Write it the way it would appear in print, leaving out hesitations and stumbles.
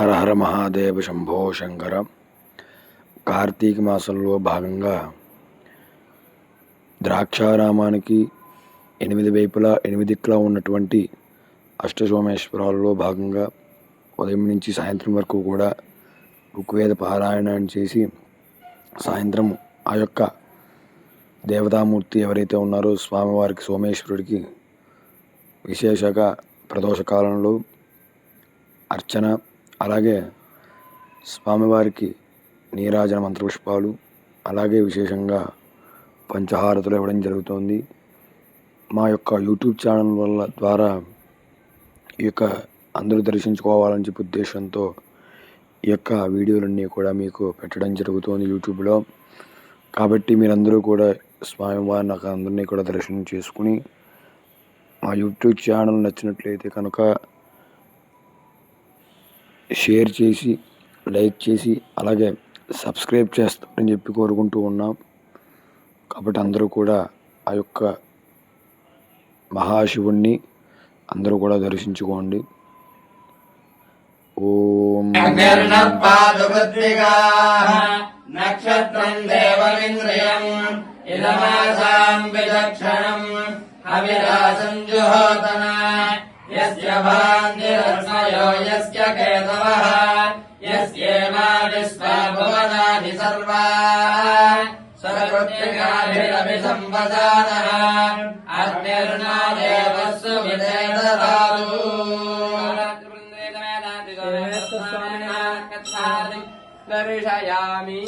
హర హర మహాదేవ శంభో శంకర. కార్తీక మాసంలో భాగంగా ద్రాక్షారామానికి 8 వైపులా 8 దిక్కులా ఉన్నటువంటి అష్టసోమేశ్వరాల్లో భాగంగా ఉదయం నుంచి సాయంత్రం వరకు కూడా ఋగ్వేద పారాయణాన్ని చేసి సాయంత్రం ఆ యొక్క దేవతామూర్తి ఎవరైతే ఉన్నారో స్వామివారికి సోమేశ్వరుడికి విశేషంగా ప్రదోష కాలంలో అర్చన, అలాగే స్వామివారికి నీరాజన మంత్రపుష్పాలు, అలాగే విశేషంగా పంచహారతులు ఇవ్వడం జరుగుతుంది. మా యొక్క యూట్యూబ్ ఛానల్ ద్వారా ఈ యొక్క అందరూ దర్శించుకోవాలని చెప్పి ఉద్దేశంతో ఈ యొక్క వీడియోలన్నీ కూడా మీకు పెట్టడం జరుగుతుంది యూట్యూబ్లో. కాబట్టి మీరందరూ కూడా స్వామివారిని నాకు అందరినీ కూడా దర్శనం చేసుకుని మా యూట్యూబ్ ఛానల్ నచ్చినట్లయితే కనుక షేర్ చేసి, లైక్ చేసి, అలాగే సబ్స్క్రైబ్ చేస్తారని చెప్పి కోరుకుంటూ ఉన్నాం. కాబట్టి అందరూ కూడా ఆ యొక్క మహాశివుణ్ణి అందరూ కూడా దర్శించుకోండి. ఓం నక్షత్రం దేవమింద్రియం ఇదమాసాం విచక్షణం హవిరాసం జుహోతన యస్య భాంతిరస్మయో యస్య కేతవః యస్యేమా విశ్వా భువనాని సర్వా సకృత్తికాభిరభిసంపదానః అగ్నిర్నో దేవస్సు విదేదదాతు. దర్శయామి.